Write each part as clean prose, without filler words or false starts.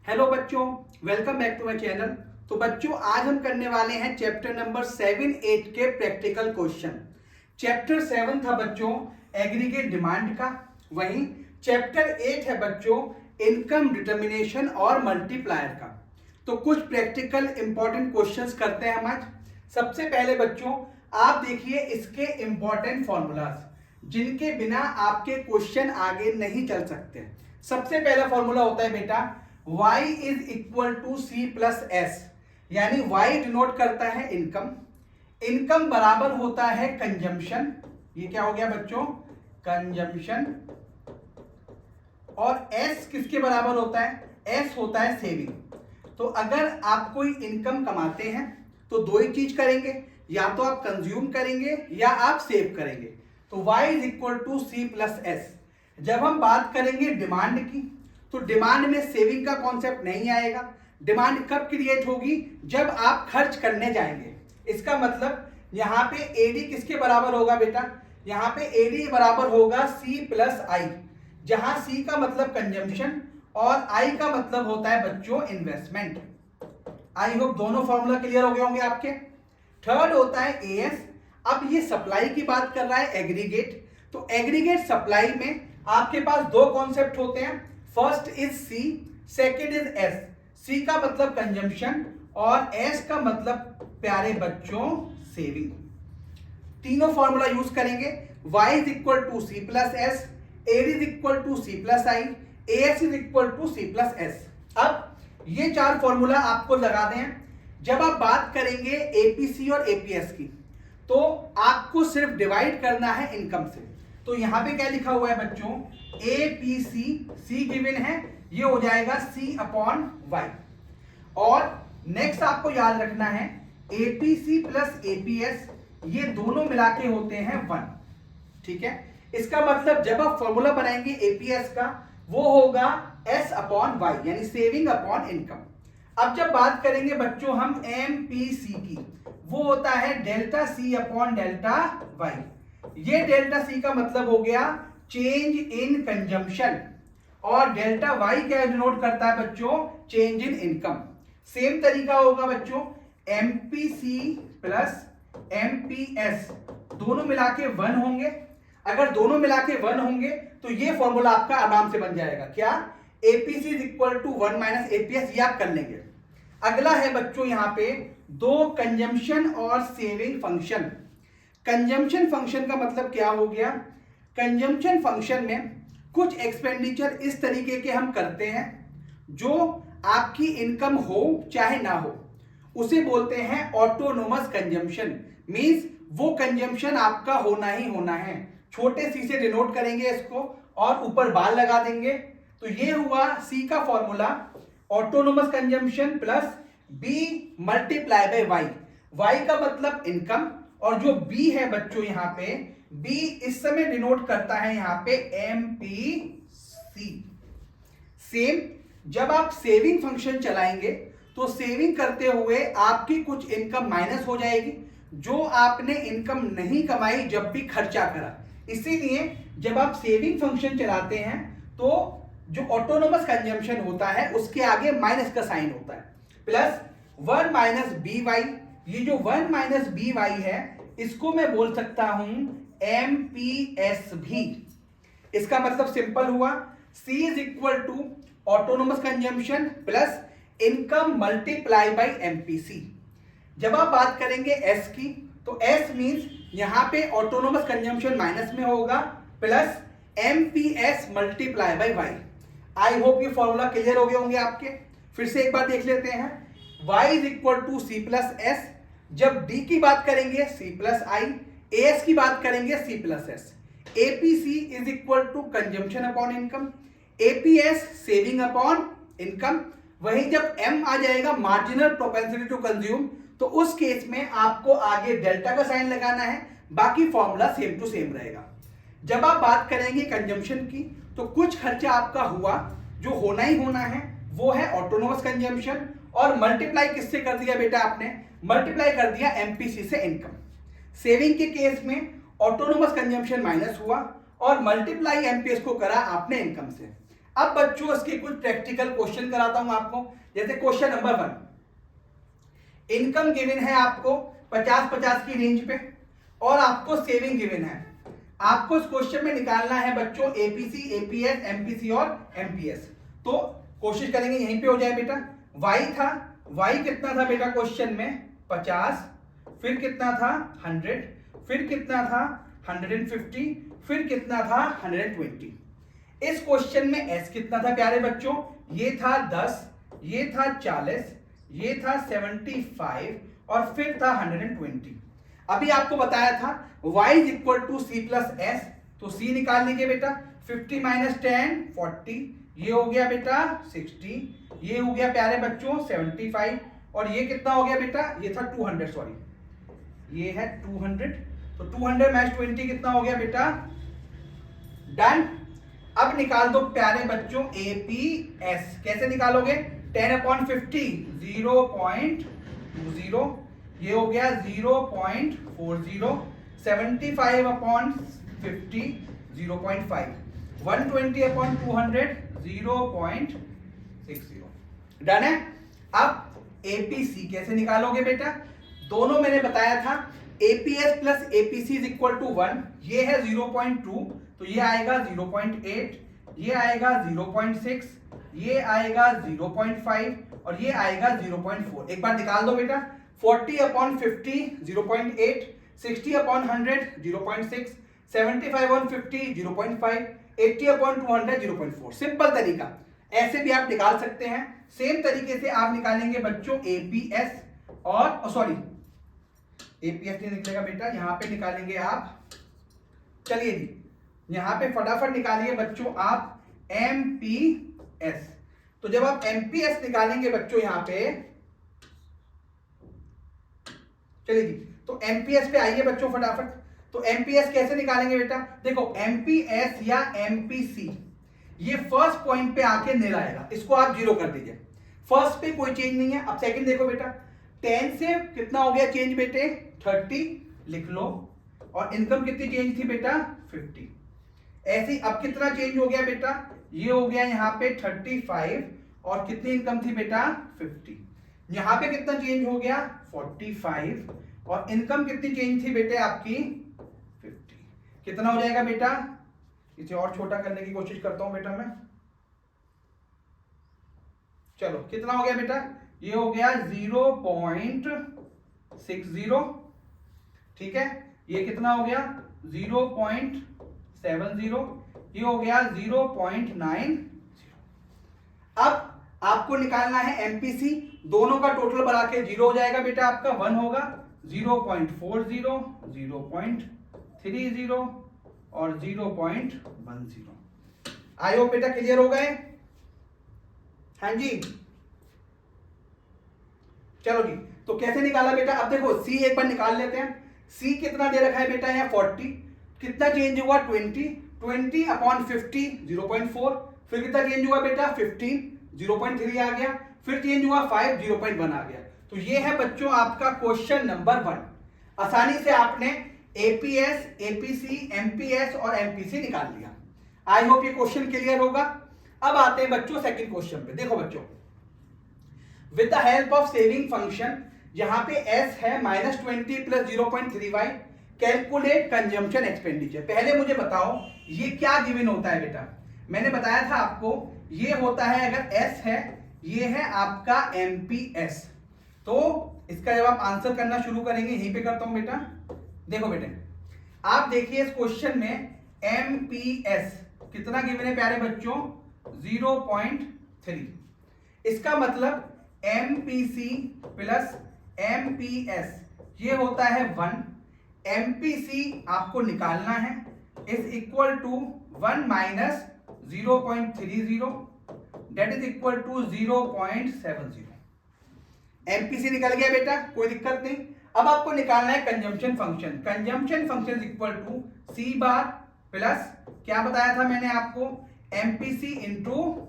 Hello बच्चों, welcome back to my channel. तो बच्चों आज हम करने वाले हैं चैप्टर नंबर 7-8 के प्रैक्टिकल क्वेश्चन। चैप्टर 7 था बच्चों एग्रीगेट डिमांड का, वहीं चैप्टर 8 है बच्चों इनकम डिटर्मिनेशन और मल्टीप्लायर का। तो कुछ प्रैक्टिकल इंपॉर्टेंट क्वेश्चंस करते हैं हम आज। सबसे पहले बच्चों आप देखिए इसके इंपॉर्टेंट फॉर्मूलाज जिनके बिना आपके क्वेश्चन आगे नहीं चल सकते। सबसे पहला फॉर्मूला होता है बेटा y is equal to C plus S, यानी y डिनोट करता है इनकम, इनकम बराबर होता है कंजम्पशन, ये क्या हो गया बच्चों कंजम्पशन, और s किसके बराबर होता है, s होता है सेविंग। तो अगर आप कोई इनकम कमाते हैं तो दो ही चीज करेंगे, या तो आप कंज्यूम करेंगे या आप सेव करेंगे। तो y is equal to C plus S. जब हम बात करेंगे डिमांड की तो डिमांड में सेविंग का कॉन्सेप्ट नहीं आएगा। डिमांड कब क्रिएट होगी, जब आप खर्च करने जाएंगे। इसका मतलब यहां पे एडी किसके बराबर होगा बेटा, यहां पे एडी बराबर होगा सी प्लस आई, जहां सी का मतलब कंजम्पशन और आई का मतलब होता है बच्चों इन्वेस्टमेंट। आई होप दोनों फॉर्मूला क्लियर हो गए होंगे आपके। थर्ड होता है एएस। अब ये सप्लाई की बात कर रहा है एग्रीगेट, तो एग्रीगेट सप्लाई में आपके पास दो कॉन्सेप्ट होते हैं, first is C, second is S. C का मतलब कंजम्पशन और एस का मतलब प्यारे बच्चों सेविंग। तीनों फॉर्मूला यूज करेंगे, y is equal to C plus S, AD is equal to C plus I, S is equal to C plus S. अब ये चार फॉर्मूला आपको लगा दें। जब आप बात करेंगे एपीसी और एपीएस की तो आपको सिर्फ डिवाइड करना है इनकम से। तो यहां पे क्या लिखा हुआ है बच्चों, एपीसी, सी गिवन है, ये हो जाएगा सी अपॉन वाई। और नेक्स्ट आपको याद रखना है एपीसी प्लस एपीएस, ये दोनों मिला के होते हैं 1। ठीक है, इसका मतलब जब आप फॉर्मूला बनाएंगे एपीएस का वो होगा एस अपॉन वाई, यानी सेविंग अपॉन इनकम। अब जब बात करेंगे बच्चों हम एमपीसी की, वो होता है delta C upon delta Y. ये डेल्टा सी का मतलब हो गया चेंज इन कंजम्पशन, और डेल्टा वाई क्या डिनोट करता है बच्चों, चेंज इन इनकम। सेम तरीका होगा बच्चों एमपीसी प्लस एमपीएस, दोनों मिला के 1 होंगे। अगर दोनों मिला के 1 होंगे तो ये फॉर्मूला आपका आराम से बन जाएगा, क्या, APC is equal to 1 minus APS, ये आप कर लेंगे। अगला है बच्चों यहां पे दो कंजम्पशन और सेविंग फंक्शन। कंजम्पशन फंक्शन का मतलब क्या हो गया, कंजम्पशन फंक्शन में कुछ एक्सपेंडिचर इस तरीके के हम करते हैं जो आपकी इनकम हो चाहे ना हो, उसे बोलते हैं ऑटोनोमस कंजम्पशन। मींस वो कंजम्पशन आपका होना ही होना है। छोटे सी से डिनोट करेंगे इसको और ऊपर बाल लगा देंगे। तो ये हुआ सी का formula, autonomous consumption plus B multiply by Y. Y का मतलब इनकम, और जो बी है बच्चों यहां पे बी इस समय डिनोट करता है यहां पे एमपीसी। सेम जब आप सेविंग फंक्शन चलाएंगे तो सेविंग करते हुए आपकी कुछ इनकम माइनस हो जाएगी, जो आपने इनकम नहीं कमाई जब भी खर्चा करा। इसीलिए जब आप सेविंग फंक्शन चलाते हैं तो जो ऑटोनोमस कंजम्पशन होता है उसके आगे माइनस का साइन होता है, प्लस 1 माइनस बी वाई। ये जो 1 माइनस बी वाई है इसको मैं बोल सकता हूं एमपीएस भी। इसका मतलब सिंपल हुआ, C is equal to autonomous consumption plus income multiply by MPC. जब आप बात करेंगे S की तो S मींस यहां पे ऑटोनोमस कंजम्पशन माइनस में होगा plus MPS multiply by Y. I hope ये फॉर्मूला क्लियर हो गए होंगे आपके। फिर से एक बार देख लेते हैं, y is equal to C plus S, जब d की बात करेंगे c प्लस आई, एस की बात करेंगे c plus S. APC is equal to consumption upon income, APS saving upon income. वहीं जब m आ जाएगा मार्जिनल प्रोपेंसिटी टू कंज्यूम, तो उस केस में आपको आगे डेल्टा का साइन लगाना है, बाकी फॉर्मूला सेम टू सेम रहेगा। जब आप बात करेंगे कंजम्पशन की तो कुछ खर्चा आपका हुआ जो होना ही होना है, वो है ऑटोनोमस कंजम्पशन, और मल्टीप्लाई किससे कर दिया बेटा आपने, मल्टीप्लाई कर दिया एमपीसी से इनकम। सेविंग के केस में ऑटोनोमस कंजम्पशन माइनस हुआ और मल्टीप्लाई एमपीएस को करा आपने इनकम से। अब बच्चों इसके कुछ प्रैक्टिकल क्वेश्चन कराता हूं आपको। जैसे क्वेश्चन नंबर 1, इनकम गिवन है आपको 50-50 की रेंज पे और आपको सेविंग गिवन है। आपको इस क्वेश्चन में निकालना है बच्चों एपीसी, एपीएस, एमपीसी और एमपीएस। तो कोशिश करेंगे यहीं पे हो जाए बेटा। वाई था, वाई कितना था बेटा क्वेश्चन में 50, फिर कितना था 100, फिर कितना था 150, फिर कितना था 120। इस क्वेश्चन में एस कितना था प्यारे बच्चों, ये था 10, ये था 40, ये था 75 और फिर था 120। अभी आपको बताया था y is equal to C plus S, तो c निकाल लीजिए बेटा। 50 माइनस 10 40, ये हो गया बेटा 60, ये हो गया प्यारे बच्चों 75 और ये कितना हो गया बेटा, ये था 200, सॉरी ये है 200। तो 200 माइनस 20 कितना हो गया बेटा, डन। अब निकाल दो प्यारे बच्चों एपीएस। कैसे निकालोगे, 10/50 0.20, ये हो गया 0.40, 75/50 0.5, 120/200 0.60। डन है। अब एपीसी कैसे निकालोगे बेटा, दोनों मैंने बताया था APS plus APC is equal to 1, ये है 0.2 तो ये आएगा 0.8, ये आएगा 0.6, ये आएगा 0.5 और ये आएगा 0.4। एक बार निकाल दो बेटा। 40/50 0.8, 60/100 0.6, 75/50 0.5, 80/200 0.4। सिंपल तरीका, ऐसे भी आप निकाल सकते हैं। सेम तरीके से आप निकालेंगे बच्चों एपीएस और सॉरी एपीएस नहीं निकलेगा बेटा, यहां पे निकालेंगे आप। चलिए जी, यहां पे फटाफट निकालिए बच्चों आप एमपीएस। तो जब आप एमपीएस निकालेंगे बच्चों यहां पे, चलिए जी, तो एमपीएस पे आइए बच्चों फटाफट। तो एमपीएस कैसे निकालेंगे बेटा, देखो एमपीएस या एमपीसी ये फर्स्ट पॉइंट पे आके निल आएगा, इसको आप 0 कर दीजिए। फर्स्ट पे कोई चेंज नहीं है। अब सेकंड देखो बेटा, 10 से कितना हो गया चेंज बेटे, 30 लिख लो। और इनकम कितनी चेंज थी बेटा, 50। ऐसे अब कितना चेंज हो गया बेटा, ये हो गया यहाँ पे 35 और कितनी इनकम थी बेटा 50। यहाँ पे कितना चेंज हो गया 45 और इनकम कितनी चेंज थी बेटे आपकी 50। कितना हो जाएगा बेटा, इसे और छोटा करने की कोशिश करता हूं बेटा मैं। चलो कितना हो गया बेटा, ये हो गया 0.60, ठीक है। ये कितना हो गया 0.70, ये हो गया 0.90। अब आपको निकालना है एमपीसी, दोनों का टोटल बढ़ा के 0 हो जाएगा बेटा, आपका 1 होगा। 0.40, 0.30 और 0.10। आई होप बेटा क्लियर हो गए, हाँ जी। चलो जी, तो कैसे निकाला बेटा, अब देखो सी एक बार निकाल लेते हैं। सी कितना दे रखा है बेटा यहाँ 40, कितना चेंज हुआ 20, 20/50 0.4, फिर कितना चेंज हुआ बेटा 15 0.3 आ गया, फिर चेंज हुआ 5 0.1 आ गया। तो ये है बच्चों आपका क्वेश्चन नंबर 1। आसानी से आपने एपीएस, एपीसी, एमपीएस और एमपीसी निकाल लिया। आई होप ये क्वेश्चन क्लियर होगा। अब आते हैं बच्चों सेकंड क्वेश्चन पे। देखो बच्चों, with the help of saving function, यहां पे एस है -20 plus 0.3y, calculate consumption expenditure. पहले मुझे बताओ ये क्या गिवन होता है बेटा, मैंने बताया था आपको ये होता है, अगर एस है ये है आपका एमपीएस। तो इसका जब आप आंसर करना शुरू करेंगे, यहीं पे करता हूं बेटा। देखो बेटे, आप देखिए इस क्वेश्चन में एमपीएस कितना गिवन है प्यारे बच्चों 0.3। इसका मतलब एमपीसी प्लस एमपीएस ये होता है 1। एमपीसी आपको निकालना है is equal to 1 minus 0.30 that is equal to 0.70। MPC निकल गया बेटा, कोई दिक्कत नहीं। अब आपको निकालना है consumption function. Consumption function equal to C bar plus क्या बताया था मैंने आपको, एमपीसी इंटू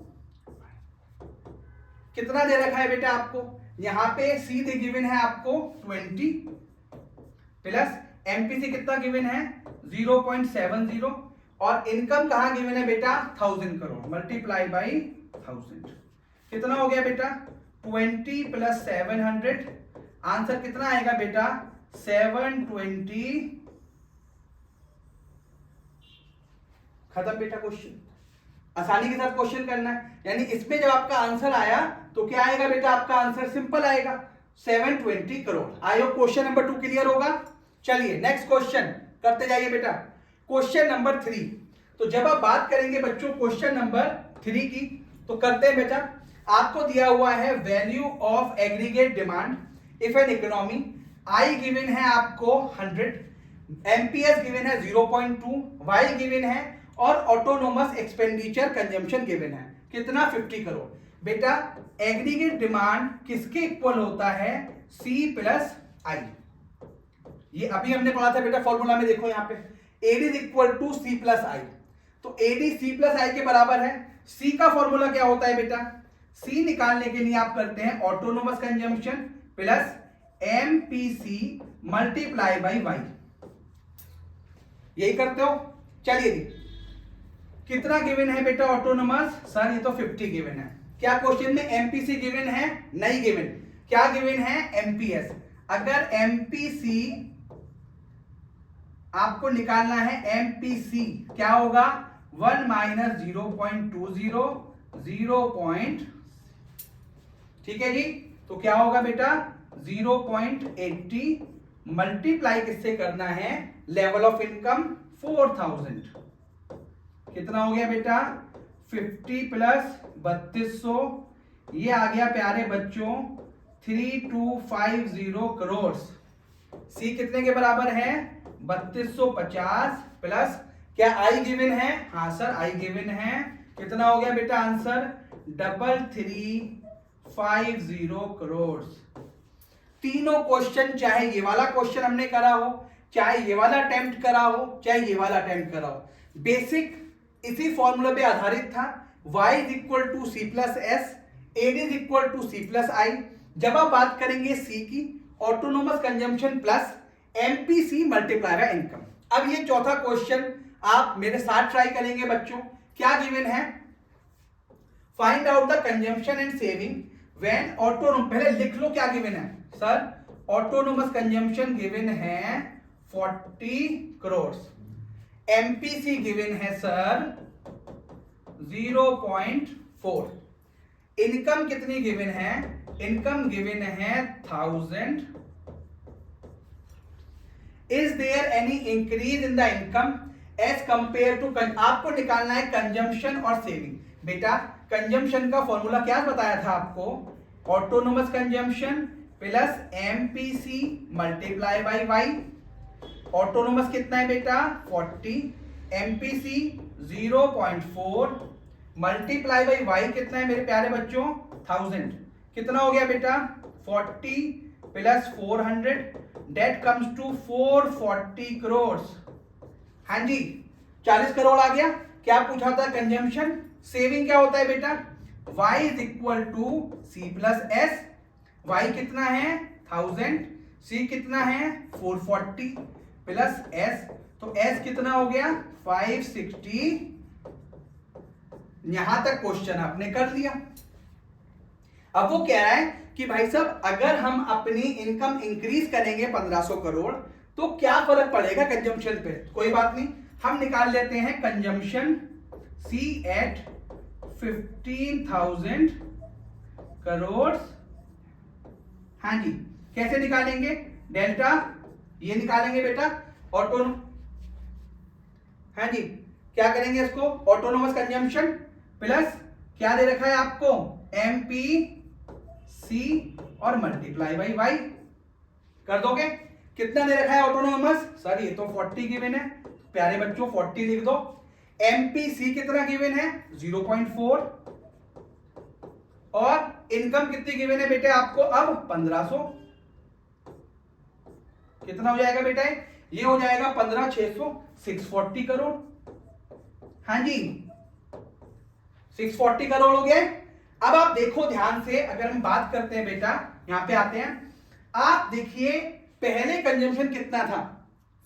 कितना दे रखा है बेटा आपको, यहां पे सी दे गिवन है आपको 20 प्लस एमपीसी कितना गिवन है 0.70 और इनकम कहां गिवन है बेटा 1000 करोड़ मल्टीप्लाई बाई 1000 कितना हो गया बेटा 20 प्लस 700 आंसर कितना आएगा बेटा 720 खत्म बेटा क्वेश्चन आसानी के साथ क्वेश्चन करना है यानी इसमें जब आपका आंसर आया तो क्या आएगा बेटा आपका आंसर सिंपल आएगा 720 crore I hope question number 2 clear होगा चलिए नेक्स्ट क्वेश्चन करते जाइए बेटा क्वेश्चन नंबर 3 तो जब आप बात करेंगे बच्चों क्वेश्चन नंबर 3 की तो करते हैं बेटा आपको दिया हुआ है value of aggregate demand if an economy I given है आपको 100 एमपीएस गिवन है 0.2 वाई गिवन है और ऑटोनोमस एक्सपेंडिचर कंजम्पशन गिवन है कितना 50 करोड़ बेटा एग्रीगेट डिमांड किसके इक्वल होता है C प्लस आई ये अभी हमने पढ़ा था बेटा फॉर्मूला में देखो यहां पे AD is equal to C plus I तो AD C प्लस आई के बराबर है C का फॉर्मूला क्या होता है बेटा C निकालने के लिए आप करते हैं autonomous consumption plus MPC multiply by Y यही करते हो चलिए कितना गिवन है बेटा ऑटोनोमस सर ये तो 50 गिवन है क्या क्वेश्चन में एमपीसी गिवन है नहीं गिवन क्या गिवन है एमपीएस अगर एमपीसी आपको निकालना है एमपीसी क्या होगा 1 माइनस 0.20 0. ठीक है जी तो क्या होगा बेटा 0.80 मल्टीप्लाई किससे करना है लेवल ऑफ इनकम 4000 कितना हो गया बेटा 50 प्लस 3200 ये आ गया प्यारे बच्चों 3250 करोड़ सी कितने के बराबर है 3250 प्लस क्या आई गिवन है हाँ सर आई गिवन है कितना हो गया बेटा आंसर 3350 करोड़ तीनों क्वेश्चन चाहे ये वाला क्वेश्चन हमने करा हो चाहे ये वाला अटेम्प्ट करा हो चाहे ये वाला अटेम्प्ट करा हो बेसिक इसी फॉर्मूला पे आधारित था y is equal to C plus S AD is equal to C plus I जब आप बात करेंगे सी की autonomous consumption plus MPC multiply by income अब ये चौथा क्वेश्चन आप मेरे साथ ट्राई करेंगे बच्चों क्या गिवन है find out the consumption and saving when autonomous पहले लिख लो क्या गिवन है सर ऑटोनोमस कंजम्पशन गिवन है 40 करोड़ एमपीसी गिवन है सर 0.4 इनकम कितनी गिवन है इनकम गिवन है 1000 is there any increase in the income as compare to आपको निकालना है कंजम्पशन और सेविंग बेटा कंजम्पशन का फॉर्मूला क्या बताया था आपको autonomous consumption plus MPC multiply by Y autonomous कितना है बेटा 40 एमपीसी 0.4 मल्टीप्लाई बाई वाई कितना है मेरे प्यारे बच्चों 1000 कितना हो गया बेटा 40 plus 400 that comes to 440 crore हाँ जी 40 करोड़ आ गया क्या पूछा था कंजम्पशन सेविंग क्या होता है बेटा y is equal to C plus S Y कितना है 1000 c कितना है 440 प्लस s तो s कितना हो गया 560 यहां तक क्वेश्चन आपने कर लिया अब वो कह रहा है कि भाई साहब अगर हम अपनी इनकम इंक्रीज करेंगे 1500 करोड़ तो क्या फर्क पड़ेगा कंजम्पशन पे कोई बात नहीं हम निकाल लेते हैं कंजम्पशन C एट 15,000 करोड़ हाँ जी कैसे निकालेंगे डेल्टा ये निकालेंगे बेटा ऑटोनो हाँ जी क्या करेंगे इसको ऑटोनोमस कंजम्पशन प्लस क्या दे रखा है आपको एमपी सी और मल्टीप्लाई बाई वाई कर दोगे कितना दे रखा है ऑटोनोमस सर ये तो 40 गिवन है प्यारे बच्चों 40 लिख दो एमपीसी कितना गिवन है 0.4 और इनकम कितनी गिवन है बेटे आपको अब 1500 कितना हो जाएगा बेटा ये हो जाएगा 15,600 640 करोड़ हाँ जी 640 करोड़ हो गए अब आप देखो ध्यान से अगर हम बात करते हैं बेटा यहां पे आते हैं आप देखिए पहले कंजम्पशन कितना था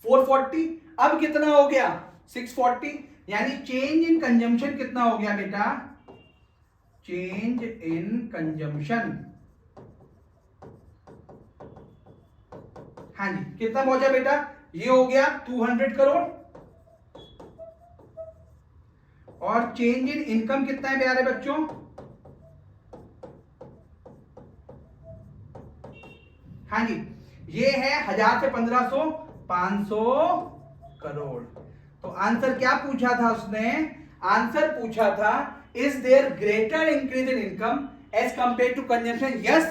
440 अब कितना हो गया 640 यानी चेंज इन कंजम्पशन कितना हो गया बेटा, चेंज इन कंजम्पशन, हाँ जी, कितना पहुंचा बेटा, ये हो गया 200 करोड़। और चेंज इन इनकम कितना है प्यारे बच्चों, हाँ जी, ये है 1000 से 1500, 500 करोड़। तो आंसर क्या पूछा था उसने, आंसर पूछा था is there greater increase in income as compare to consumption. Yes,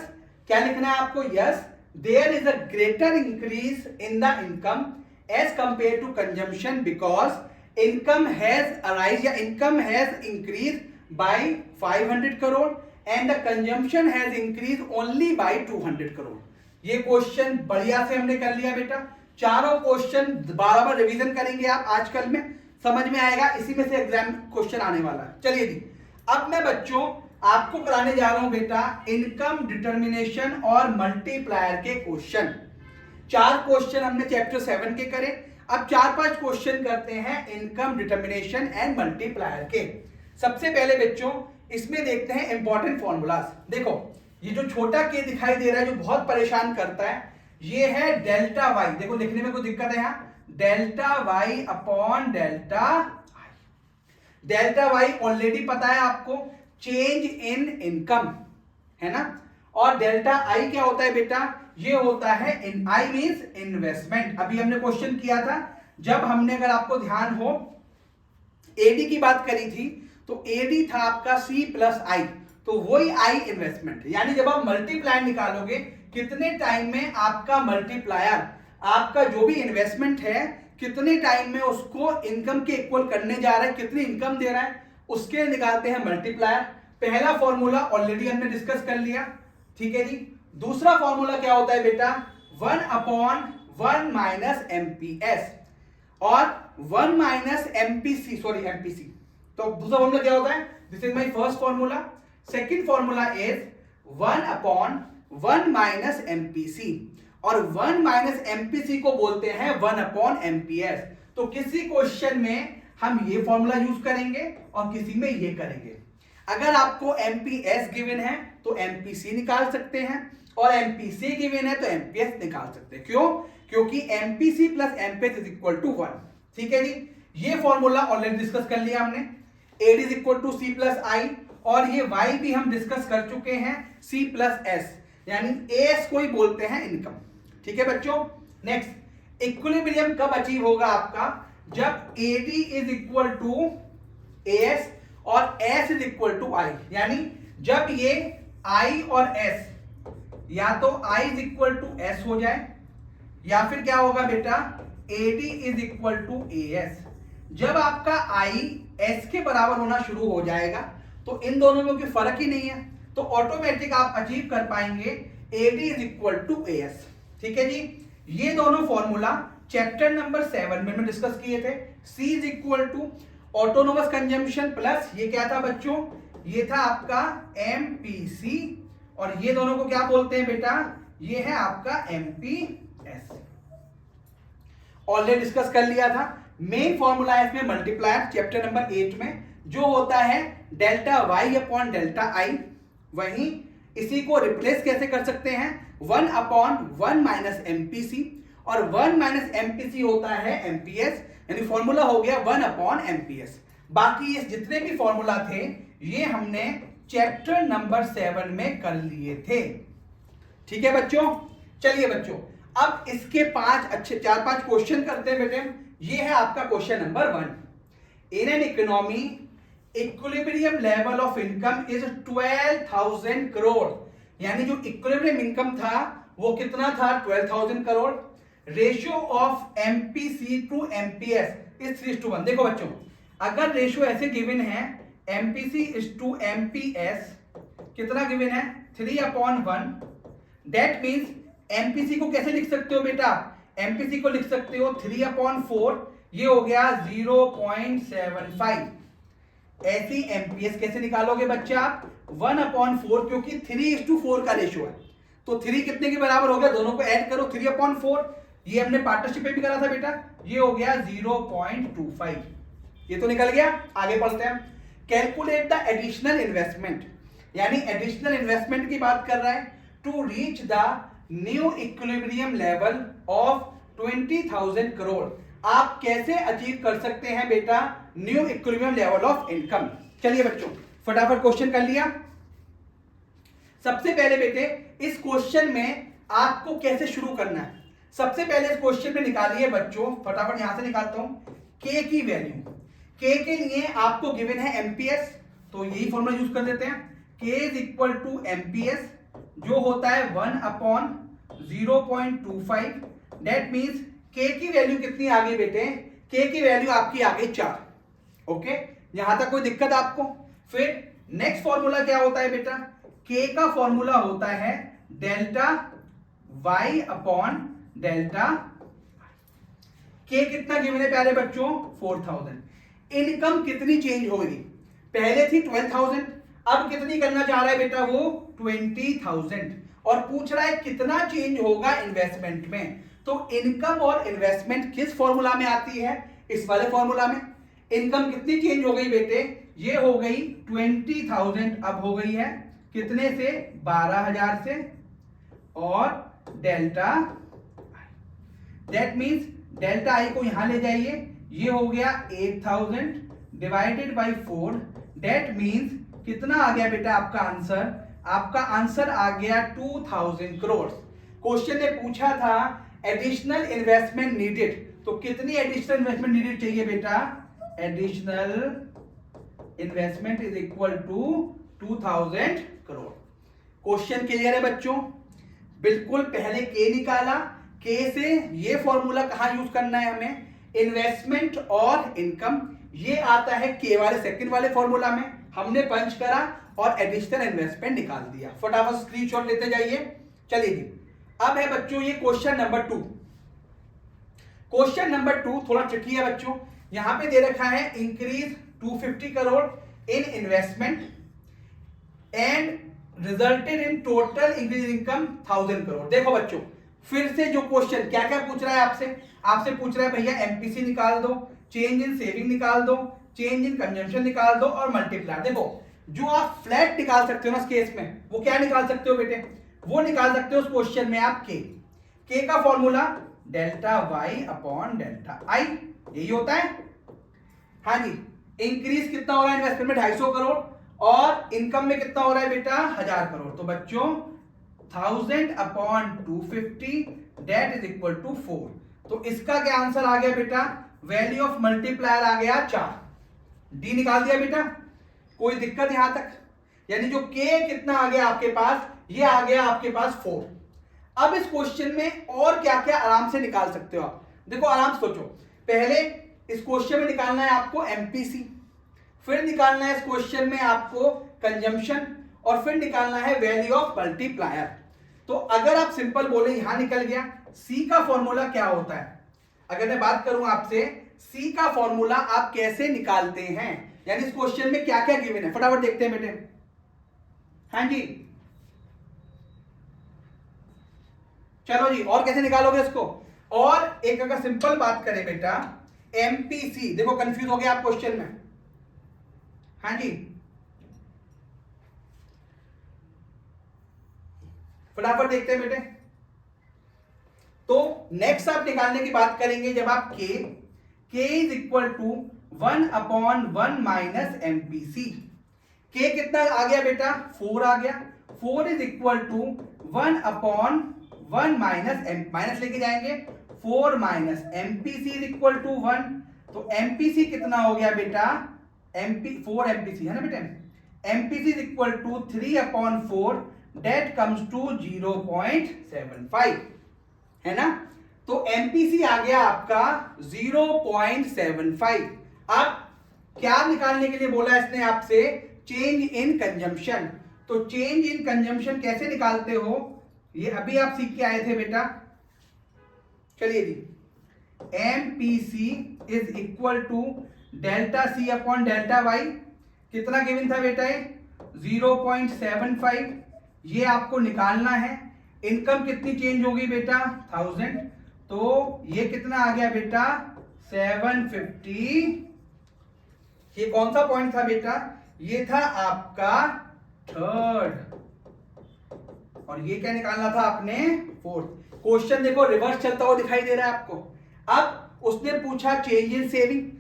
क्या लिखना है आपको, yes there is a greater increase in the income as compare to consumption because income has arise या income has increase by 500 crore and the consumption has increase only by 200 crore. ये question बढ़िया से हमने कर लिया बेटा। चारों क्वेश्चन बार बार रिवीजन करेंगे आप, आजकल में समझ में आएगा, इसी में से एग्जाम क्वेश्चन आने वाला है। चलिए जी, अब मैं बच्चों आपको कराने जा रहा हूं बेटा इनकम डिटर्मिनेशन और मल्टीप्लायर के क्वेश्चन। 4 क्वेश्चन हमने चैप्टर 7 के करे, अब 4-5 क्वेश्चन करते हैं इनकम डिटर्मिनेशन एंड मल्टीप्लायर के। सबसे पहले बच्चों इसमें देखते हैं इंपॉर्टेंट फॉर्मूलाज। देखो ये जो छोटा के दिखाई दे रहा है जो बहुत परेशान करता है, ये है डेल्टा वाई। देखो लिखने में कोई दिक्कत है यहाँ, delta Y upon delta I. Delta Y already पता है आपको, चेंज इन इनकम है ना। और डेल्टा आई क्या होता है बेटा, ये होता है इन आई मींस इन्वेस्टमेंट। अभी हमने क्वेश्चन किया था, जब हमने, अगर आपको ध्यान हो, एडी की बात करी थी, तो एडी था आपका सी प्लस आई, तो वही आई इन्वेस्टमेंट। यानी जब आप मल्टीप्लायर निकालोगे कितने टाइम में आपका मल्टीप्लायर, आपका जो भी इन्वेस्टमेंट है कितने टाइम में उसको इनकम के इक्वल करने जा रहा है, कितनी इनकम दे रहा है, उसके निकालते हैं मल्टीप्लायर। पहला फॉर्मूला ऑलरेडी हमने डिस्कस कर लिया, ठीक है जी। दूसरा फॉर्मूला क्या होता है बेटा, 1/1 माइनस एमपीएस और 1 माइनस एमपीसी, सॉरी एमपीसी। तो दूसरा फॉर्मूला क्या होता है, this is my first formula. Second formula is 1/1 minus MPC, और 1 माइनस एमपीसी को बोलते हैं 1/एमपीएस। तो किसी क्वेश्चन में हम ये फॉर्मूला यूज करेंगे और किसी में ये करेंगे। अगर आपको एमपीएस गिवन है तो एमपीसी निकाल सकते हैं, और एमपीसी गिवन है तो एमपीएस निकाल सकते हैं। क्यों, क्योंकि MPC plus MPS is equal to 1। ठीक है जी, ये फॉर्मूला ऑलरेडी डिस्कस कर लिया हमने, AD is equal to C plus I, और ये y भी हम डिस्कस कर चुके हैं, c प्लस एस, यानी एस को ही बोलते हैं इनकम। ठीक है बच्चों, नेक्स्ट इक्विलिब्रियम कब अचीव होगा आपका, जब AD is equal to AS और S is equal to I। यानी जब ये I और S, या तो I is equal to S हो जाए, या फिर क्या होगा बेटा, AD is equal to AS। जब आपका I S के बराबर होना शुरू हो जाएगा तो इन दोनों में कोई फर्क ही नहीं है, तो ऑटोमेटिक आप अचीव कर पाएंगे AD is equal to AS। ठीक है जी, ये दोनों फॉर्मूला चैप्टर नंबर 7 में डिस्कस किए थे। C is equal to autonomous consumption plus ये क्या था बच्चों, ये था आपका MPC, और ये दोनों को क्या बोलते हैं बेटा, ये है आपका MPS। ऑलरेडी डिस्कस कर लिया था। मेन फॉर्मूला है इसमें मल्टीप्लायर, चैप्टर नंबर 8 में, जो होता है delta Y upon delta I. वहीं इसी को रिप्लेस कैसे कर सकते हैं, 1/1 माइनस एमपीसी, और 1 माइनस एमपीसी होता है एमपीएस, यानी फॉर्मूला हो गया 1/एमपीएस। बाकी ये जितने भी फॉर्मूला थे ये हमने चैप्टर नंबर 7 में कर लिए थे। ठीक है बच्चों, चलिए बच्चों अब इसके 4-5 क्वेश्चन करते हैं बेटे। ये है आपका question number 1। In an economy equilibrium level of income is 12,000 crore, यानी जो इक्विलिब्रियम इनकम था वो कितना था, 12,000 crore. Ratio of MPC to MPS is 3:1। देखो बच्चों, अगर रेशियो ऐसे गिवन है, एमपीसी इज टू एमपीएस कितना गिवन है, 3/1, दैट मींस एमपीसी को कैसे लिख सकते हो बेटा, एमपीसी को लिख सकते हो 3/4, ये हो गया 0.75। ऐसी एमपीएस कैसे निकालोगे बच्चे आप, 1/4, क्योंकि 3:4 का रेशियो है, तो 3 कितने के बराबर हो गया, दोनों को ऐड करो, 3/4, ये हमने पार्टनरशिप में भी करा था बेटा, ये हो गया 0.25। ये तो निकल गया। आगे पढ़ते हैं। कैलकुलेट द एडिशनल इन्वेस्टमेंट, यानी एडिशनल इन्वेस्टमेंट की बात कर रहा है। To reach the new equilibrium level of 20,000 crore, आप कैसे अचीव कर सकते हैं बेटा new equilibrium level of income. चलिए बच्चों फटाफट क्वेश्चन कर लिया। सबसे पहले बेटे इस क्वेश्चन में आपको कैसे शुरू करना है, सबसे पहले इस क्वेश्चन में निकालिए बच्चों, फटाफट यहां से निकालता हूं। के की वैल्यू, के के लिए आपको गिवन है एमपीएस, तो यही फॉर्मूला यूज कर देते हैं। के इज इक्वल टू एमपीएस जो होता है 1/0.25। दैट मींस के की वैल्यू कितनी आ गई बेटे, के की वैल्यू आपकी आ गई 4। ओके, यहां तक कोई दिक्कत आपको। फिर नेक्स्ट फॉर्मूला क्या होता है बेटा, के का फॉर्मूला होता है डेल्टा वाई अपॉन डेल्टा। के कितना गिवन है प्यारे बच्चों 4000। इनकम कितनी चेंज होगी, पहले थी 12,000, अब कितनी करना चाह रहा है बेटा वो 20,000, और पूछ रहा है कितना चेंज होगा इन्वेस्टमेंट में। तो इनकम और इन्वेस्टमेंट किस फॉर्मूला में आती है, इस वाले फॉर्मूला में। इनकम कितनी चेंज हो गई बेटे, ये हो गई 20,000, अब हो गई है कितने से 12,000 से, और डेल्टा दैट मींस डेल्टा आई को यहां ले जाइए, ये हो गया 8,000 डिवाइडेड बाय 4। दैट मींस कितना आ गया बेटा आपका आंसर, आपका आंसर आ गया 2,000 करोड़। क्वेश्चन ने पूछा था एडिशनल इन्वेस्टमेंट नीडेड, तो कितनी एडिशनल इन्वेस्टमेंट नीडेड चाहिए बेटा, additional investment is equal to 2,000 crore. Question clear है बच्चों, बिल्कुल। पहले के निकाला, के से ये फॉर्मूला कहां यूज करना है हमें, इन्वेस्टमेंट और इनकम, ये आता है के वाले सेकंड वाले फॉर्मूला में। हमने पंच करा और एडिशनल इन्वेस्टमेंट निकाल दिया। फटाफट स्क्रीनशॉट लेते जाइए। चलिए जी, अब है बच्चों ये क्वेश्चन नंबर 2। क्वेश्चन नंबर 2 थोड़ा ट्रिकी है बच्चों। यहां पे दे रखा है increase 250 crore in investment and resulted in total increase income 1000 crore. देखो बच्चों फिर से जो क्वेश्चन क्या क्या पूछ रहा है आपसे पूछ रहा है भैया एमपीसी निकाल दो, चेंज इन सेविंग निकाल दो, चेंज इन कंजम्पशन निकाल दो और मल्टीप्लाई। देखो जो आप फ्लैट निकाल सकते हो ना इस केस में, वो क्या निकाल सकते हो बेटे, वो निकाल सकते हो उस क्वेश्चन में आप के का formula delta Y upon delta I, यही होता है। हाँ जी, इंक्रीज कितना हो रहा है इन्वेस्टमेंट में 250 करोड़, और इनकम में कितना हो रहा है बेटा 1000 करोड़। तो बच्चों 1000 upon 250 that is equal to 4। तो इसका क्या आंसर आ गया बेटा, वैल्यू ऑफ मल्टीप्लायर आ गया 4। डी निकाल दिया बेटा, कोई दिक्कत यहां तक, यानी जो के कितना आ गया आपके पास, ये आ गया आपके पास 4। अब इस क्वेश्चन में और क्या क्या आराम से निकाल सकते हो आप, देखो आराम से सोचो। पहले इस क्वेश्चन में निकालना है आपको एमपीसी, फिर निकालना है इस क्वेश्चन में आपको कंजम्पशन, और फिर निकालना है वैल्यू ऑफ मल्टीप्लायर। तो अगर आप सिंपल बोले यहां निकल गया। सी का फॉर्मूला क्या होता है, अगर मैं बात करूं आपसे सी का फॉर्मूला आप कैसे निकालते हैं, यानी इस क्वेश्चन में क्या क्या गिवन है, फटाफट देखते हैं बेटे। हाँ जी चलो जी, और कैसे निकालोगे इसको। और एक अगर सिंपल बात करें बेटा एमपीसी, देखो कंफ्यूज हो गया आप क्वेश्चन में। हाँ जी फटाफट देखते हैं बेटे। तो नेक्स्ट आप निकालने की बात करेंगे जब आप K is equal to 1/1 minus MPC. K कितना आ गया बेटा 4 आ गया। 4 इज इक्वल टू 1/1 माइनस लेके जाएंगे 4 minus MPC is equal to 1। तो एमपीसी कितना हो गया बेटा 4 एमपीसी है ना बेटा, MPC is equal to 3/4 that comes to 0.75 है ना। तो एमपीसी आ गया आपका 0.75। अब क्या निकालने के लिए बोला इसने आपसे, चेंज इन कंजम्पशन। तो चेंज इन कंजम्पशन कैसे निकालते हो, ये अभी आप सीख के आए थे बेटा। चलिए जी, MPC is equal to delta C upon delta Y, कितना गिवन था बेटा 0.75, ये आपको निकालना है। इनकम कितनी चेंज होगी बेटा 1000, तो ये कितना आ गया बेटा 750 ये कौन सा पॉइंट था बेटा? ये था आपका थर्ड, और ये क्या निकालना था आपने? फोर्थ। क्वेश्चन देखो रिवर्स चलता हुआ दिखाई दे रहा है आपको। अब उसने पूछा चेंज इन सेविंग।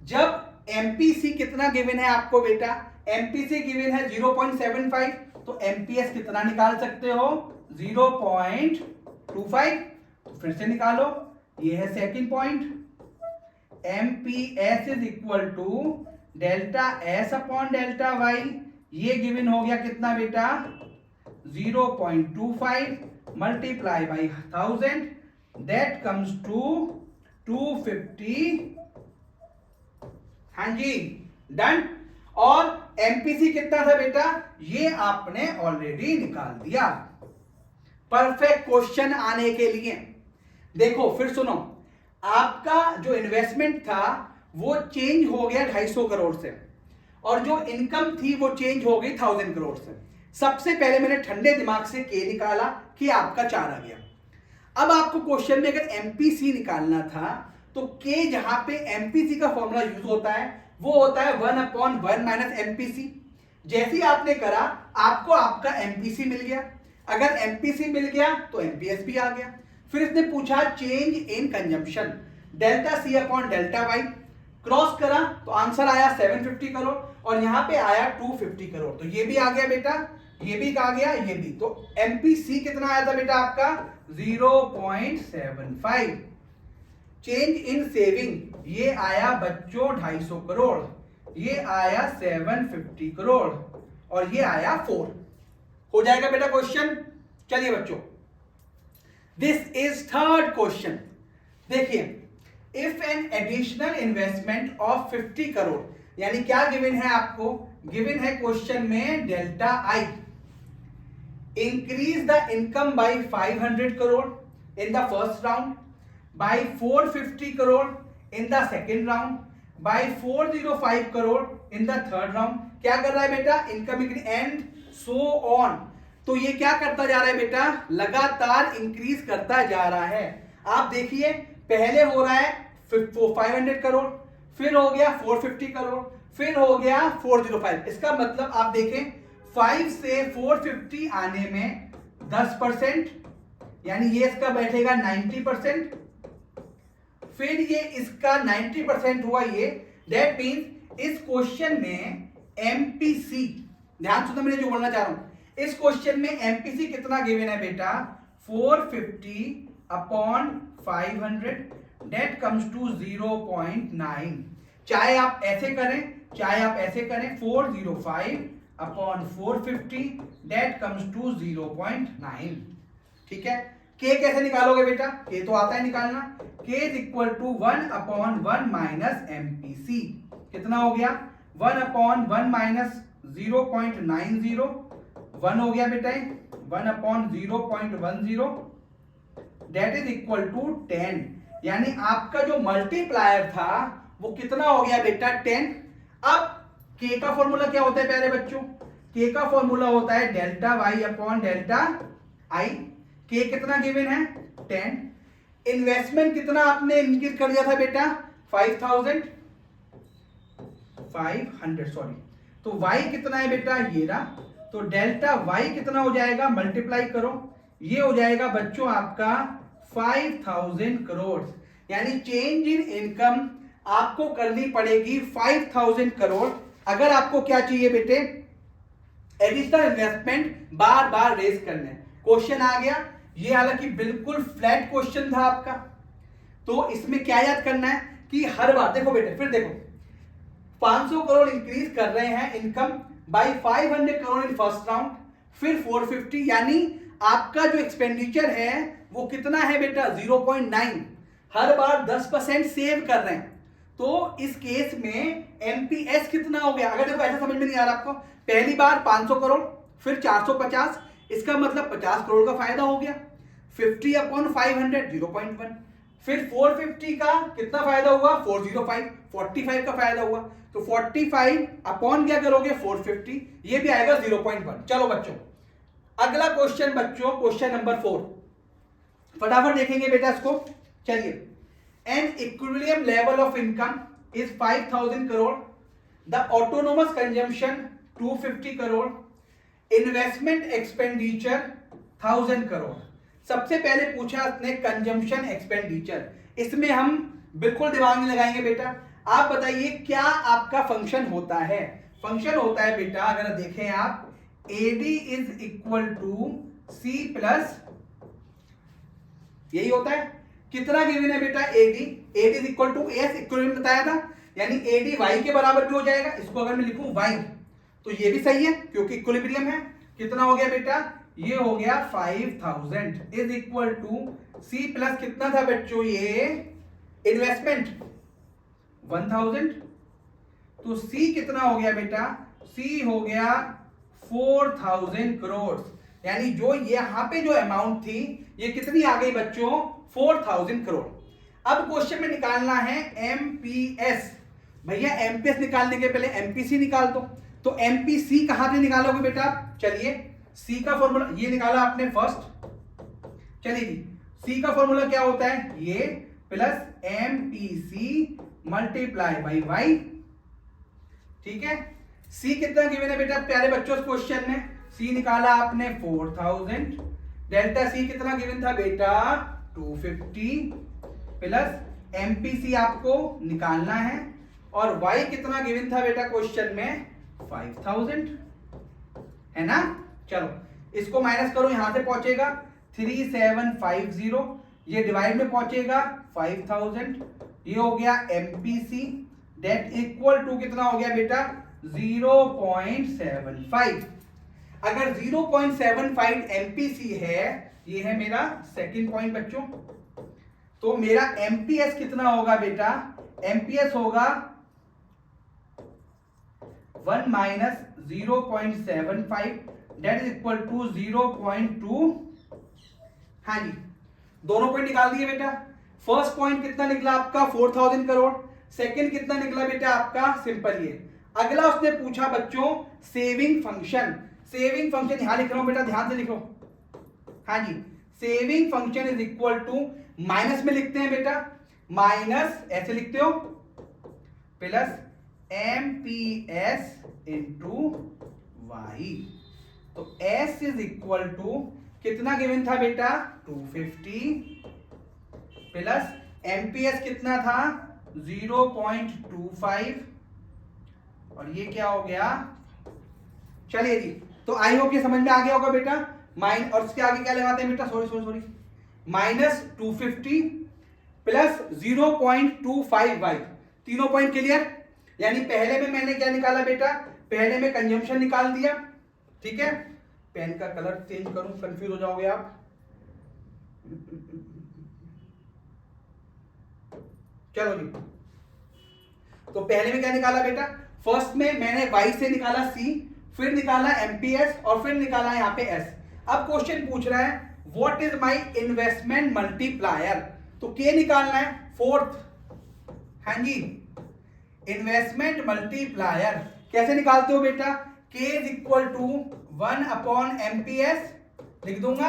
जब एमपीसी कितना गिवन है आपको बेटा? एमपीसी गिवन है 0.75, तो एमपीएस कितना निकाल सकते हो? 0.25। तो फिर से निकालो, ये है second point. MPS is equal to delta S upon delta Y. ये गिवन हो गया कितना बेटा? 0.25 multiply by 1000, that comes to 250। हाँ जी, डन। और एमपीसी कितना था बेटा? ये आपने ऑलरेडी निकाल दिया। परफेक्ट क्वेश्चन आने के लिए देखो फिर सुनो, आपका जो इन्वेस्टमेंट था वो चेंज हो गया 250 करोड़ से, और जो इनकम थी वो चेंज हो गई 1000 करोड़ से। सबसे पहले मैंने ठंडे दिमाग से के निकाला कि आपका 4 आ गया। अब आपको क्वेश्चन में अगर एमपीसी निकालना था तो के जहां पे एमपीसी का फॉर्मूला यूज होता है वो होता है 1/1 माइनस एमपीसी। जैसे ही आपने करा आपको आपका एमपीसी मिल गया। अगर एमपीसी मिल गया तो एमपीएस भी आ गया। फिर इसने पूछा change in consumption, delta C upon delta Y. Cross करा तो आंसर आया 750 करोड़, और यहां पे आया 250 करोड़। तो ये भी आ गया बेटा, ये भी आ गया, ये भी। तो एमपीसी कितना आया था बेटा आपका? 0.75। चेंज इन सेविंग ये आया बच्चों 250 करोड़, ये आया 750 करोड़, और ये आया 4। हो जाएगा बेटा क्वेश्चन। चलिए बच्चों, दिस इज थर्ड क्वेश्चन। देखिए, if an additional investment of 50 crore, यानी क्या गिवन है आपको? गिवन है क्वेश्चन में delta I, increase the income by 500 crore in the first round, by 450 crore in the second round, by 405 crore in the third round। क्या कर रहा है बेटा? Income and so on. तो ये क्या करता जा रहा है बेटा? लगातार इंक्रीज करता जा रहा है। आप देखिए, पहले हो रहा है 500 करोड़, फिर हो गया 450 करोड़, फिर हो गया 405। इसका मतलब आप देखें 5 से 450 आने में 10%, यानी ये इसका बैठेगा 90%, फिर ये इसका 90% हुआ ये। दैट मींस इस क्वेश्चन में एमपीसी, ध्यान सुनो मैंने जो बोलना चाह रहा हूं, इस क्वेश्चन में एमपीसी कितना गिवन है बेटा? 450 अपॉन 500, दैट कम्स टू 0.9। चाहे आप ऐसे करें चाहे आप ऐसे करें, 405 अपॉन 450, दैट कम्स टू 0.9। ठीक है, के कैसे निकालोगे बेटा? के तो आता है निकालना। K is equal to 1/1 minus MPC. कितना हो गया? 1/1 माइनस 0.90, 1 हो गया बेटा, 1/0.10, दैट इज इक्वल टू 10। यानी आपका जो मल्टीप्लायर था वो कितना हो गया बेटा? 10। अब के का फॉर्मूला क्या होता है प्यारे बच्चों? के का फॉर्मूला होता है delta Y upon delta I. K कितना गिवन है? 10। इन्वेस्टमेंट कितना आपने इंक्रीज कर दिया था बेटा? 500 सॉरी। तो y कितना है बेटा? ये रहा। तो डेल्टा y कितना हो जाएगा? मल्टीप्लाई करो, ये हो जाएगा बच्चों आपका 5000 करोड़। यानी चेंज इन इनकम आपको करनी पड़ेगी 5000 करोड़। अगर आपको क्या चाहिए बेटे? एडिशनल इन्वेस्टमेंट बार बार रेज करने। क्वेश्चन आ गया, ये हालांकि बिल्कुल फ्लैट क्वेश्चन था आपका, तो इसमें क्या याद करना है कि हर बार देखो बेटे, फिर देखो 500 करोड़ इंक्रीज कर रहे हैं income by 500 crore in first round, फिर 450, यानी आपका जो एक्सपेंडिचर है वो कितना है बेटा? 0.9। हर बार 10% सेव कर रहे हैं। तो इस केस में एमपीएस कितना हो गया? अगर देखो ऐसा समझ में नहीं आ रहा आपको, पहली बार 500 करोड़, फिर 450, इसका मतलब 50 करोड़ का फायदा हो गया। 50 अपॉन 500 0.1, फिर 450 का कितना फायदा हुआ? 405, 45 का फायदा हुआ। तो 45 अपॉन क्या करोगे? 450, ये भी आएगा 0.1। चलो बच्चों, अगला क्वेश्चन बच्चों, क्वेश्चन नंबर 4, फटाफट देखेंगे बेटा इसको। चलिए, an equilibrium level of income is 5000 crore, the autonomous consumption 250 crore, investment expenditure 1000 crore. सबसे पहले पूछा उसने कंजम्पशन एक्सपेंडिचर, इसमें हम बिल्कुल दिमाग नहीं लगाएंगे बेटा। आप बताइए क्या आपका फंक्शन होता है? फंक्शन होता है बेटा, अगर देखें आप, AD is equal to C plus, यही होता है। कितना गिवन है बेटा? AD, AD is equal to S, equilibrium बताया था, यानी एडी वाई के बराबर भी हो जाएगा। इसको अगर मैं लिखूं वाई तो ये भी सही है क्योंकि इक्विलिब्रियम है। कितना हो गया बेटा? ये हो गया 5000 is equal to C plus कितना था बच्चों? ये इन्वेस्टमेंट 1000, तो सी कितना हो गया बेटा? सी हो गया 4000 करोड़, यानी जो यहां पे जो अमाउंट थी ये कितनी आ गई बच्चों? 4000 करोड़। अब क्वेश्चन में निकालना है एमपीएस। भैया एमपीएस निकालने के पहले एमपीसी निकाल दो। तो एमपीसी कहां से निकालोगे बेटा? चलिए सी का फॉर्मूला ये निकाला आपने फर्स्ट, चलिए जी, सी का फॉर्मूला क्या होता है? ये plus MPC multiply by Y, ठीक है। सी कितना गिवन है बेटा प्यारे बच्चों इस क्वेश्चन में? सी निकाला आपने 4000, डेल्टा सी कितना गिवन था बेटा? 250 प्लस एमपीसी आपको निकालना है, और वाई कितना गिवन था बेटा क्वेश्चन में? 5000, है ना। चलो इसको माइनस करो, यहां से पहुंचेगा 3750, ये डिवाइड में पहुंचेगा 5000, ये हो गया एमपीसी डेट इक्वल टू कितना हो गया बेटा? 0.75। अगर 0.75 एमपीसी है, ये है मेरा सेकंड पॉइंट बच्चों, तो मेरा एमपीएस कितना होगा बेटा? एमपीएस होगा 1 minus 0.75 that is equal to 0.2। हाँ जी, दोनों पॉइंट निकाल दिए बेटा। फर्स्ट पॉइंट कितना निकला आपका? 4000 करोड़। सेकंड कितना निकला बेटा आपका? सिंपल ये। अगला उसने पूछा बच्चों सेविंग फंक्शन। सेविंग फंक्शन यहां लिख रहा हूं बेटा, ध्यान से लिखो। हाँ जी, saving function is equal to, minus में लिखते हैं बेटा, माइनस ऐसे लिखते हो, प्लस एमपीएस इंटू वाई। तो एस इज इक्वल टू कितना गिवन था बेटा? 250 प्लस एमपीएस कितना था? 0.25, और ये क्या हो गया? चलिए जी, तो आई होप ये समझ में आ गया होगा बेटा। माइन और इसके आगे क्या लगाते हैं बेटा? सॉरी, माइनस 250 प्लस 0.25 वाई, तीनों पॉइंट क्लियर। यानी पहले में मैंने क्या निकाला बेटा? पहले में कंजम्पशन निकाल दिया, ठीक है। पेन का कलर चेंज करूं, कंफ्यूज हो जाओगे आप। चलो जी, तो पहले में क्या निकाला बेटा? फर्स्ट में मैंने y से निकाला c, फिर निकाला एमपीएस, और फिर निकाला यहां पे s। अब क्वेश्चन पूछ रहा है what is my investment multiplier, तो k निकालना है फोर्थ। हाँ जी, इन्वेस्टमेंट मल्टीप्लायर कैसे निकालते हो बेटा? k is equal to 1 upon MPS, लिख दूंगा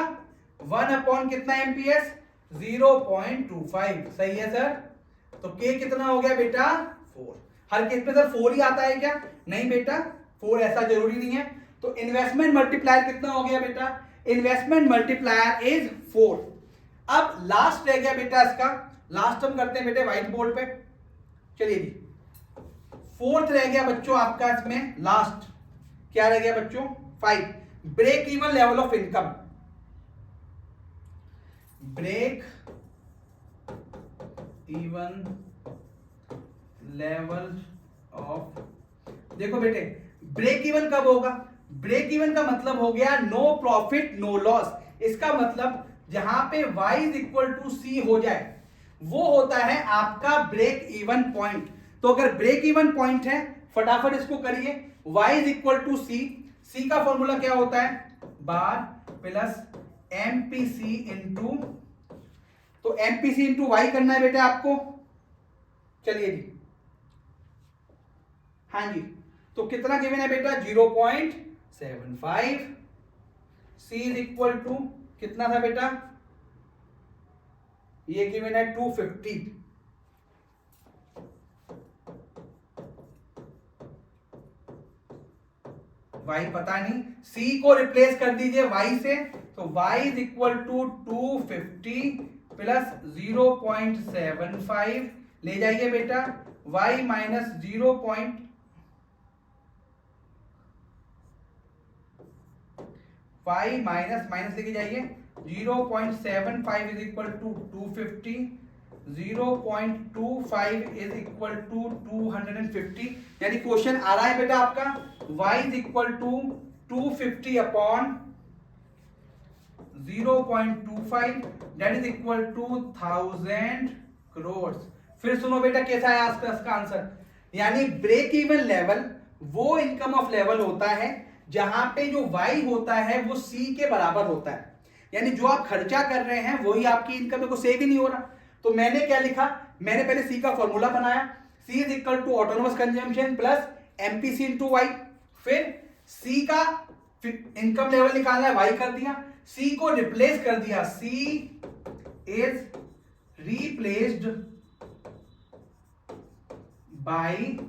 1 अपॉन कितना एमपीएस? 0.25, सही है सर। तो k कितना हो गया बेटा? 4। हर केस पे सर 4 ही आता है क्या? नहीं बेटा, 4 ऐसा जरूरी नहीं है। तो इन्वेस्टमेंट मल्टीप्लायर कितना हो गया बेटा? Investment multiplier is 4। अब लास्ट रह गया बेटा इसका, लास्ट हम करते हैं बेटे व्हाइट बोर्ड पे। चलिए जी, फोर्थ रह गया बच्चों आपका इसमें लास्ट, क्या रह गया बच्चों? 5, break even level of income. Break even level of, देखो बेटे ब्रेक इवन कब होगा? ब्रेक इवन का मतलब हो गया नो प्रॉफिट नो लॉस। इसका मतलब जहां पे y इज इक्वल टू सी हो जाए वो होता है आपका ब्रेक इवन पॉइंट। तो अगर ब्रेक इवन पॉइंट है, फटाफट इसको करिए, y इज इक्वल टू सी, सी का फॉर्मूला क्या होता है? बार प्लस एमपीसी इंटू, तो एमपीसी इंटू वाई करना है बेटा आपको। चलिए जी, हाँ जी, तो कितना गिवन है बेटा? 0.75। सी इज इक्वल टू कितना था बेटा? ये गिवन है 250। y पता नहीं, c को रिप्लेस कर दीजिए y से, तो y is equal to 250 plus 0.75 ले जाइए बेटा, y minus 0. y minus minus लेके जाइए, 0.75 is equal to 250, 0.25 is equal to 250. यानी क्वेश्चन आ रहा है बेटा आपका y is equal to 250 upon 0.25 that is equal to 1000 crore. फिर सुनो बेटा कैसा है आज का आंसर. यानी ब्रेक इवन लेवल वो इनकम ऑफ लेवल होता है जहां पे जो y होता है वो c के बराबर होता है. यानी जो आप खर्चा कर रहे हैं वही आपकी इनकम, को सेव ही नहीं हो रहा. तो मैंने क्या लिखा, मैंने पहले c का फॉर्मूला बनाया, c is equal to autonomous consumption plus MPC into Y. फिर c का इनकम लेवल निकालना है, y कर दिया, c को रिप्लेस कर दिया, c इज रिप्लेस्ड बाई,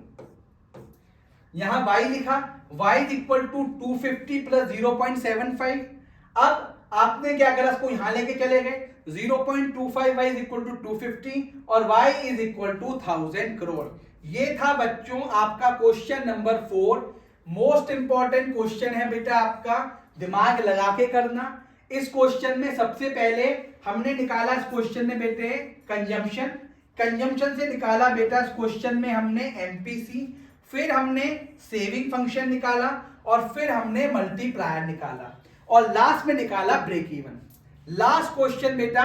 यहां y लिखा, y is equal to 250 plus 0.75. अब आपने क्या करा, इसको यहां लेके चले गए, 0.25 y इज इक्वल टू 250 और y is equal to 1000 crore. ये था बच्चों आपका question number 4. Most important question है बेटा आपका, दिमाग लगा के करना. इस क्वेश्चन में सबसे पहले हमने निकाला इस क्वेश्चन में बेटे कंजम्पशन, कंजम्पशन से निकाला बेटा इस क्वेश्चन में हमने एमपीसी, फिर हमने सेविंग फंक्शन निकाला और फिर हमने मल्टीप्लायर निकाला और लास्ट में निकाला ब्रेक इवन. लास्ट क्वेश्चन बेटा,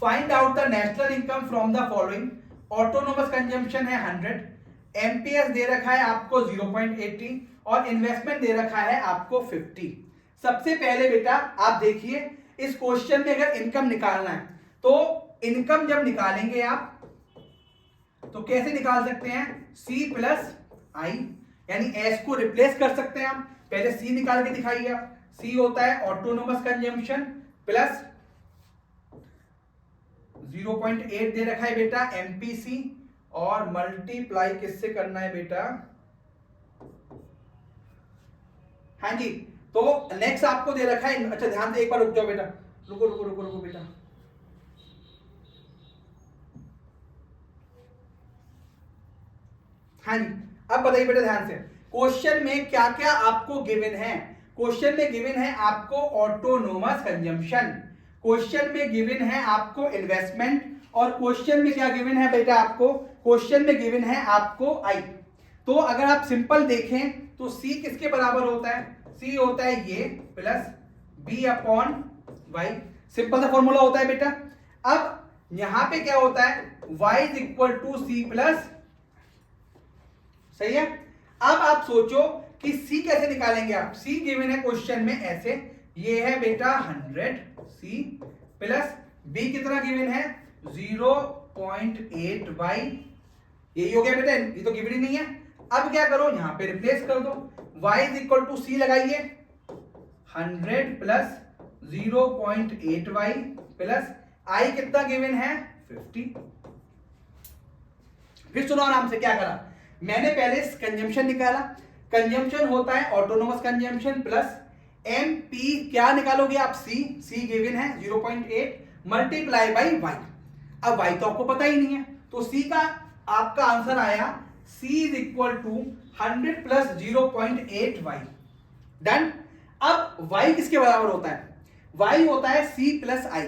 find out the national income from the following. Autonomous consumption है 100, एमपीएस दे रखा है आपको 0.80 और इन्वेस्टमेंट दे रखा है आपको 50. सबसे पहले बेटा आप देखिए इस क्वेश्चन में अगर इनकम निकालना है तो इनकम जब निकालेंगे आप तो कैसे निकाल सकते हैं, c प्लस आई, यानी s को रिप्लेस कर सकते हैं आप. पहले c निकाल के दिखाइए आप. c होता है ऑटोनोमस कंजम्पशन प्लस 0.8 दे रखा है बेटा एमपीसी और मल्टीप्लाई किससे करना है बेटा, हाँ जी. तो नेक्स्ट आपको दे रखा है, अच्छा ध्यान से एक बार रुक जाओ बेटा, रुको रुको रुको रुको बेटा. हाँ जी, अब बताइए बेटा ध्यान से, क्वेश्चन में क्या क्या आपको गिवन है. क्वेश्चन में गिवन है आपको ऑटोनोमस कंजम्पशन, क्वेश्चन में गिवन है आपको इन्वेस्टमेंट और क्वेश्चन में क्या गिवन है बेटा आपको, क्वेश्चन में गिवन है आपको आई. तो अगर आप सिंपल देखें तो c किसके बराबर होता है, c होता है ये plus b upon y. Simple सा फॉर्मूला होता है बेटा. अब यहां पे क्या होता है, y is equal to C plus, सही है. अब आप सोचो कि c कैसे निकालेंगे आप, c गिवन है क्वेश्चन में ऐसे, ये है बेटा 100 c प्लस b कितना गिवन है 0.8 y, यही हो गया बेटा, ये तो गिवन ही नहीं है. अब क्या करो, यहां पे रिप्लेस कर दो, y is equal to c लगाइए, 100 प्लस 0.8 y प्लस i कितना गिवन है 50. फिर सुनो आराम से क्या करा, मैंने पहले कंजम्पशन निकाला, कंजम्पशन होता है ऑटोनोमस कंजम्पशन प्लस एमपी, क्या निकालोगे आप, c गिवन है 0.8 मल्टीप्लाई बाई y. अब y तो आपको पता ही नहीं है, तो c का आपका आंसर आया c is equal to 100 plus 0.8 y. Done. अब y किसके बराबर होता है, y होता है c प्लस आई.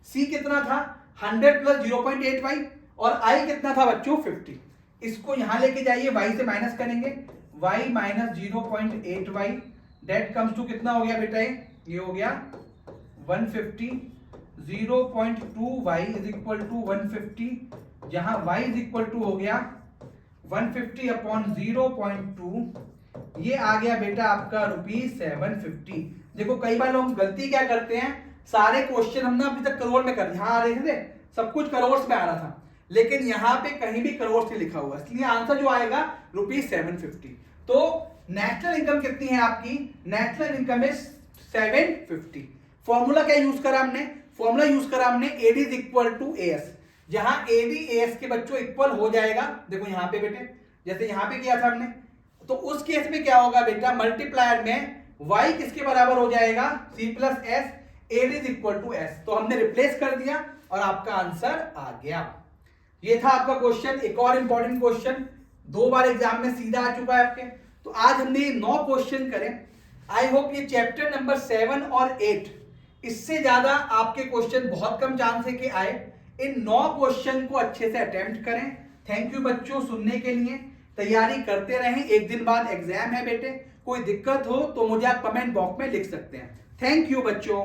c कितना था 100 प्लस 0.8 y और i कितना था बच्चों 50. इसको यहां लेके जाइए, y से माइनस करेंगे, y minus 0.8 y that comes to कितना हो गया बेटा, ये हो गया 150. 0.2 y इज इक्वल टू 150, जहां y इज इक्वल टू हो गया 150 अपॉन 0.2, ये आ गया बेटा आपका ₹750. देखो कई बार लोग गलती क्या करते हैं, सारे क्वेश्चन हमने अभी तक करोड़ में कर, यहां आ रहे थे सब कुछ करोड़ में आ रहा था, लेकिन यहां पे कहीं भी करोड़ से लिखा हुआ, इसलिए आंसर जो आएगा ₹750. तो नेशनल इनकम कितनी है आपकी, नेशनल इनकम इज 750. फॉर्मूला क्या यूज करा हमने, फॉर्मूला यूज करा हमने AD is equal to AS, जहां एडी एएस के बच्चों इक्वल हो जाएगा. देखो यहां पे बेटे, जैसे यहां पे किया था हमने, तो उस केस में क्या होगा बेटा, मल्टीप्लायर में y किसके बराबर हो जाएगा, c plus S, L is equal to S. तो हमने रिप्लेस कर दिया और आपका आंसर आ गया। ये था आपका क्वेश्चन। एक और इंपॉर्टेंट क्वेश्चन 2 बार एग्जाम में सीधा आ चुका है आपके। तो आज हमने ये 9 क्वेश्चन करें। आई होप ये चैप्टर नंबर 7 और 8, इससे ज्यादा आपके क्वेश्चन बहुत कम चांस है कि आए। इन 9 क्वेश्चन को अच्छे से अटेम्प्ट करें। थैंक यू बच्चों सुनने के लिए। तैयारी करते रहें, एक दिन बाद एग्जाम है बेटे। कोई दिक्कत हो तो मुझे आप कमेंट बॉक्स में लिख सकते हैं। थैंक यू बच्चों।